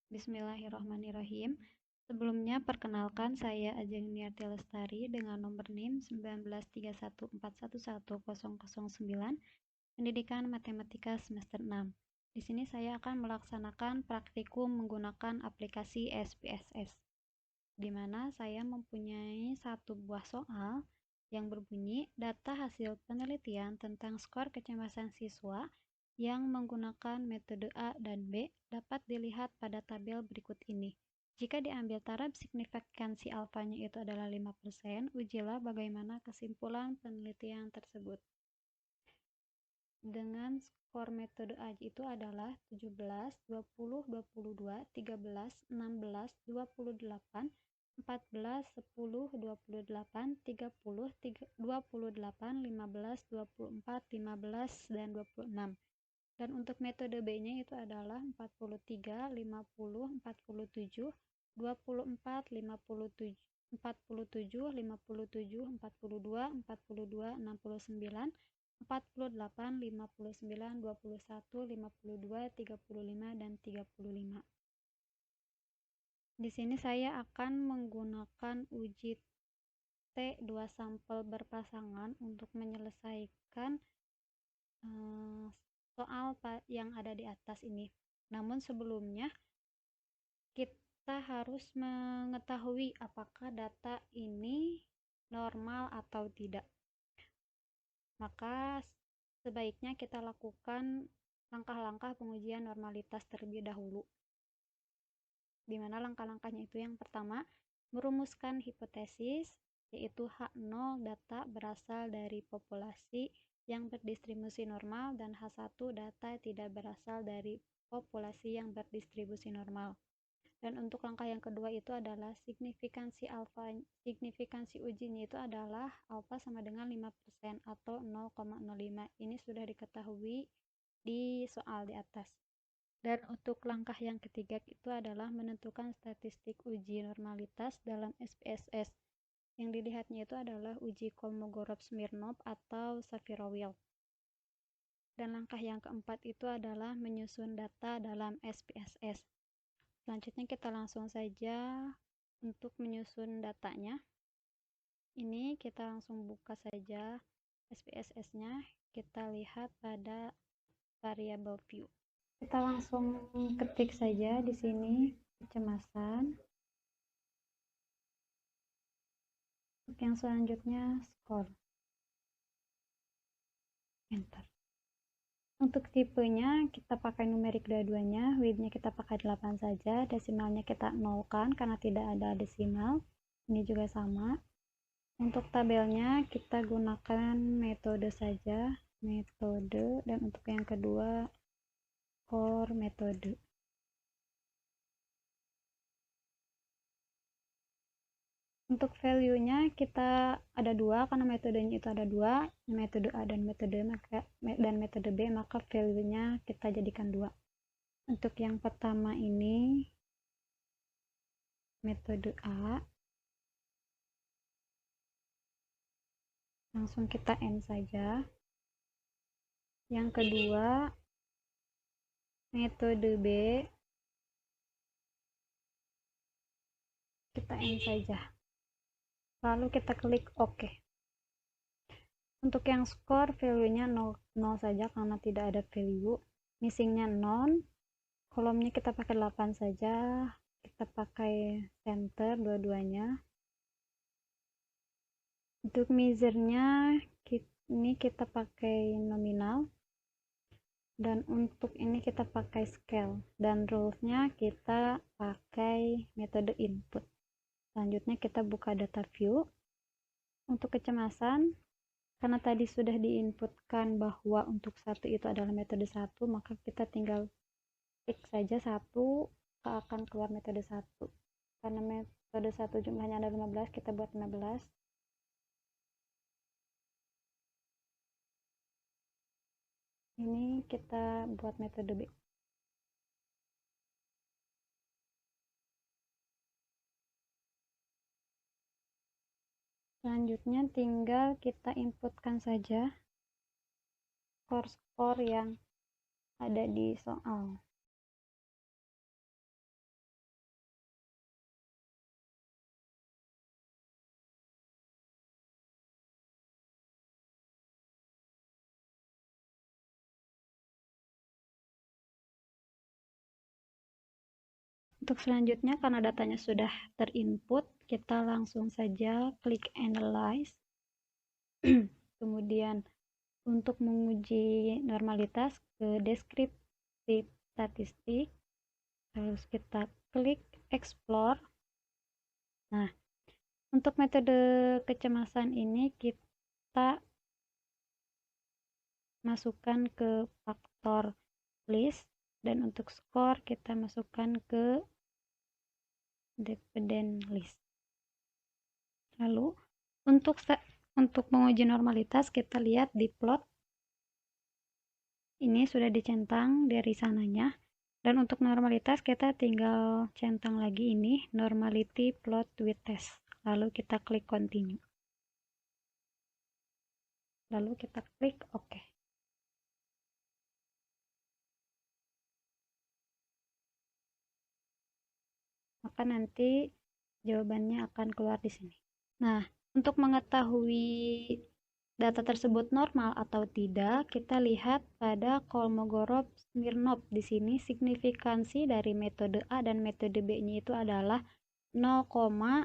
Bismillahirrahmanirrahim. Sebelumnya perkenalkan saya Ajeng Niarti Lestari dengan nomor NIM 19314110009, Pendidikan Matematika semester 6. Di sini saya akan melaksanakan praktikum menggunakan aplikasi SPSS, di mana saya mempunyai satu buah soal yang berbunyi data hasil penelitian tentang skor kecemasan siswa yang menggunakan metode A dan B dapat dilihat pada tabel berikut ini. Jika diambil taraf signifikansi alfanya itu adalah 5%, ujilah bagaimana kesimpulan penelitian tersebut. Dengan skor metode A itu adalah 17, 20, 22, 13, 16, 28, 14, 10, 28, 30, 28, 15, 24, 15, dan 26. Dan untuk metode B-nya itu adalah 43, 50, 47, 24, 57, 47, 57, 42, 42, 69, 48, 59, 21, 52, 35, dan 35. Di sini saya akan menggunakan uji T2 sampel berpasangan untuk menyelesaikan soal yang ada di atas ini. Namun sebelumnya kita harus mengetahui apakah data ini normal atau tidak. Maka sebaiknya kita lakukan langkah-langkah pengujian normalitas terlebih dahulu. Di mana langkah-langkahnya itu yang pertama, merumuskan hipotesis, yaitu H0 data berasal dari populasi yang berdistribusi normal dan H1 data tidak berasal dari populasi yang berdistribusi normal. Dan untuk langkah yang kedua itu adalah signifikansi alfa. Signifikansi ujinya itu adalah alfa sama dengan 5% atau 0,05. Ini sudah diketahui di soal di atas. Dan untuk langkah yang ketiga itu adalah menentukan statistik uji normalitas dalam SPSS. Yang dilihatnya itu adalah uji Kolmogorov-Smirnov atau Safirovil. Dan langkah yang keempat itu adalah menyusun data dalam SPSS. Selanjutnya kita langsung saja untuk menyusun datanya. Ini kita langsung buka saja SPSS-nya. Kita lihat pada variable view. Kita langsung ketik saja di sini kecemasan. Yang selanjutnya skor. Enter. Untuk tipenya kita pakai numerik dua-duanya, width-nya kita pakai 8 saja, desimalnya kita nolkan karena tidak ada desimal. Ini juga sama. Untuk tabelnya kita gunakan metode saja, metode, dan untuk yang kedua core metode. Untuk value-nya kita ada dua, karena metodenya itu ada dua, metode A dan metode B, maka value-nya kita jadikan dua. Untuk yang pertama ini metode A, langsung kita N saja. Yang kedua metode B, kita N saja. Lalu kita klik OK. Untuk yang skor, value-nya 0 saja karena tidak ada value. Missing-nya 0. Kolomnya kita pakai 8 saja. Kita pakai center dua-duanya. Untuk measure-nya ini kita pakai nominal. Dan untuk ini kita pakai scale. Dan rules-nya kita pakai metode input. Selanjutnya kita buka data view. Untuk kecemasan, karena tadi sudah diinputkan bahwa untuk satu itu adalah metode 1, maka kita tinggal klik saja 1, akan keluar metode 1. Karena metode 1 jumlahnya ada 15, kita buat 15. Ini kita buat metode B. Selanjutnya tinggal kita inputkan saja skor-skor yang ada di soal. Untuk selanjutnya, karena datanya sudah terinput, kita langsung saja klik Analyze. Kemudian untuk menguji normalitas ke Deskriptif Statistik, terus kita klik Explore. Nah, untuk metode kecemasan ini kita masukkan ke faktor list, dan untuk skor kita masukkan ke dependent list. Lalu untuk menguji normalitas, kita lihat di plot ini sudah dicentang dari sananya, dan untuk normalitas kita tinggal centang lagi ini normality plot with test, lalu kita klik continue, lalu kita klik OK. Maka nanti jawabannya akan keluar di sini. Nah, untuk mengetahui data tersebut normal atau tidak, kita lihat pada Kolmogorov-Smirnov. Di sini signifikansi dari metode A dan metode B-nya itu adalah 0,2000.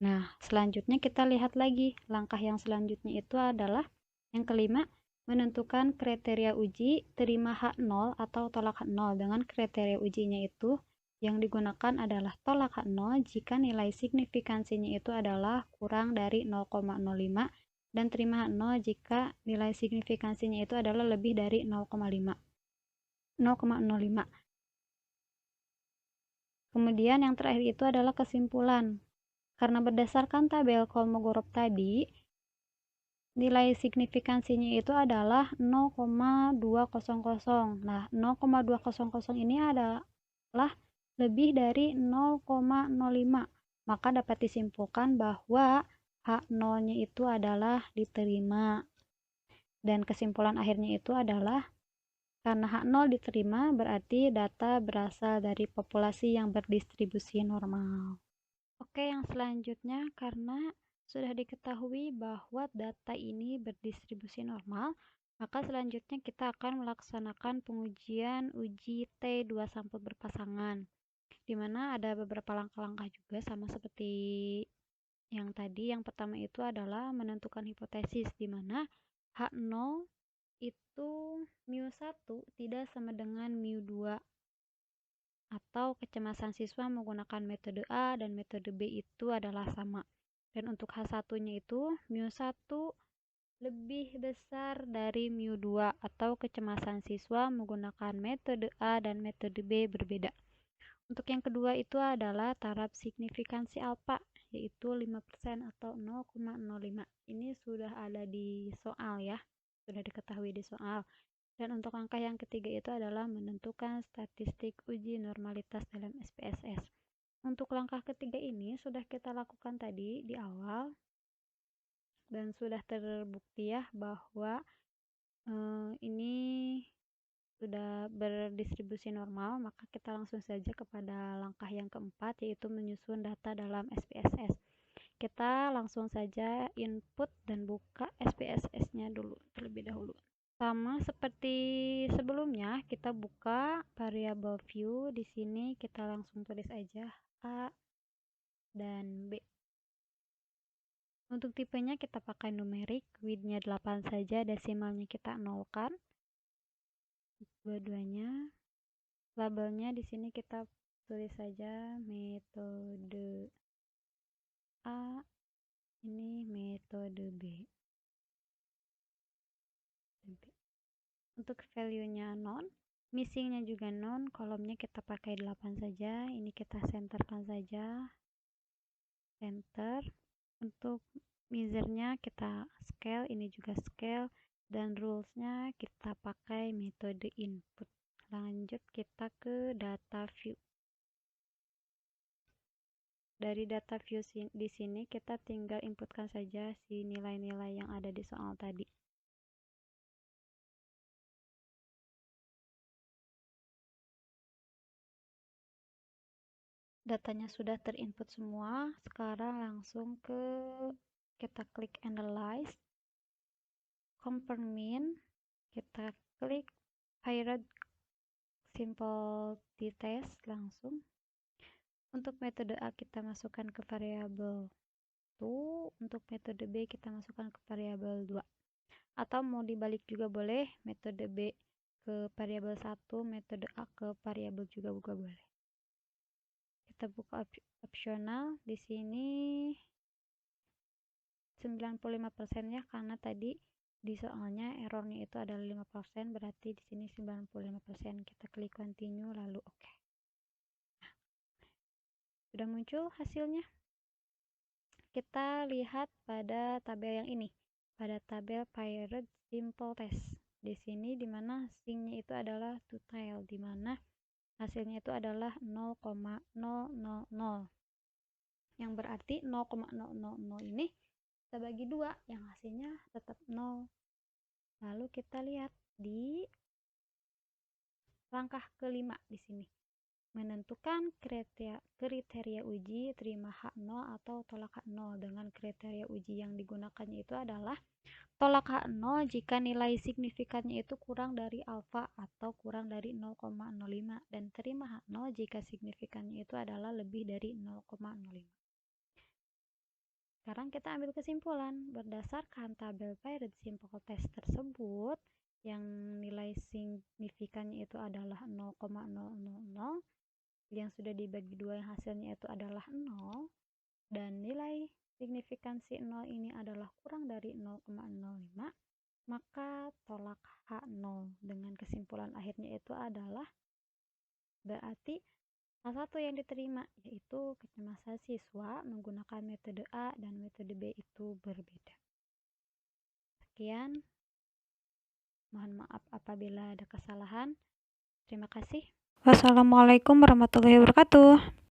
Nah, selanjutnya kita lihat lagi. Langkah yang selanjutnya itu adalah yang kelima, menentukan kriteria uji terima H0 atau tolak H0. Dengan kriteria ujinya itu yang digunakan adalah tolak H0 jika nilai signifikansinya itu adalah kurang dari 0,05 dan terima H0 jika nilai signifikansinya itu adalah lebih dari 0,05. Kemudian yang terakhir itu adalah kesimpulan. Karena berdasarkan tabel Kolmogorov tadi, nilai signifikansinya itu adalah 0,200. Nah, 0,200 ini adalah lebih dari 0,05. Maka dapat disimpulkan bahwa H0-nya itu adalah diterima. Dan kesimpulan akhirnya itu adalah karena H0 diterima, berarti data berasal dari populasi yang berdistribusi normal. Oke, yang selanjutnya, karena sudah diketahui bahwa data ini berdistribusi normal, maka selanjutnya kita akan melaksanakan pengujian uji T2 sampel berpasangan, di mana ada beberapa langkah-langkah juga sama seperti yang tadi. Yang pertama itu adalah menentukan hipotesis, di mana H0 itu mu1 tidak sama dengan mu2, atau kecemasan siswa menggunakan metode A dan metode B itu adalah sama. Dan untuk H1-nya itu mu1 lebih besar dari mu2, atau kecemasan siswa menggunakan metode A dan metode B berbeda. Untuk yang kedua itu adalah taraf signifikansi alfa, yaitu 5% atau 0,05. Ini sudah ada di soal ya, sudah diketahui di soal. Dan untuk langkah yang ketiga itu adalah menentukan statistik uji normalitas dalam SPSS. Untuk langkah ketiga ini sudah kita lakukan tadi di awal, dan sudah terbukti ya bahwa ini sudah berdistribusi normal. Maka kita langsung saja kepada langkah yang keempat, yaitu menyusun data dalam SPSS. Kita langsung saja input dan buka SPSS-nya dulu terlebih dahulu. Sama seperti sebelumnya, kita buka variable view. Di sini kita langsung tulis aja A dan B. Untuk tipenya kita pakai numerik, width-nya 8 saja, desimalnya kita nolkan. Dua-duanya. Labelnya di sini kita tulis saja metode A, ini metode B. Untuk value-nya non, missing-nya juga non, kolomnya kita pakai 8 saja. Ini kita centerkan saja, center. Untuk measure-nya kita scale, ini juga scale, dan rules-nya kita pakai metode input. Lanjut kita ke data view. Dari data view di sini kita tinggal inputkan saja si nilai-nilai yang ada di soal tadi. Datanya sudah terinput semua. Sekarang langsung kita klik analyze, compare mean, kita klik hierarchy simple t-test langsung. Untuk metode A kita masukkan ke variabel 1, untuk metode B kita masukkan ke variabel 2. Atau mau dibalik juga boleh, metode B ke variabel 1, metode A ke variabel juga boleh. Kita buka opsional. Di sini 95% ya, karena tadi di soalnya errornya itu adalah 5%, berarti di sini 95%. Kita klik continue lalu oke. Sudah muncul hasilnya. Kita lihat pada tabel yang ini, pada tabel Pyred Simple Test. Di sini dimana stringnya itu adalah two tail, dimana hasilnya itu adalah 0,000, yang berarti 0,000 ini kita bagi 2, yang hasilnya tetap 0. Lalu kita lihat di langkah kelima di sini, menentukan kriteria uji terima H0 atau tolak H0. Dengan kriteria uji yang digunakannya itu adalah tolak H0 jika nilai signifikannya itu kurang dari alfa atau kurang dari 0,05, dan terima H0 jika signifikannya itu adalah lebih dari 0,05. Sekarang kita ambil kesimpulan. Berdasarkan tabel Pyred Simple Test tersebut, yang nilai signifikannya itu adalah 0,000, yang sudah dibagi 2 yang hasilnya itu adalah 0, dan nilai signifikansi 0 ini adalah kurang dari 0,05, maka tolak H0. Dengan kesimpulan akhirnya itu adalah berarti salah satu yang diterima, yaitu kecemasan siswa menggunakan metode A dan metode B itu berbeda. Sekian. Mohon maaf apabila ada kesalahan. Terima kasih. Wassalamualaikum warahmatullahi wabarakatuh.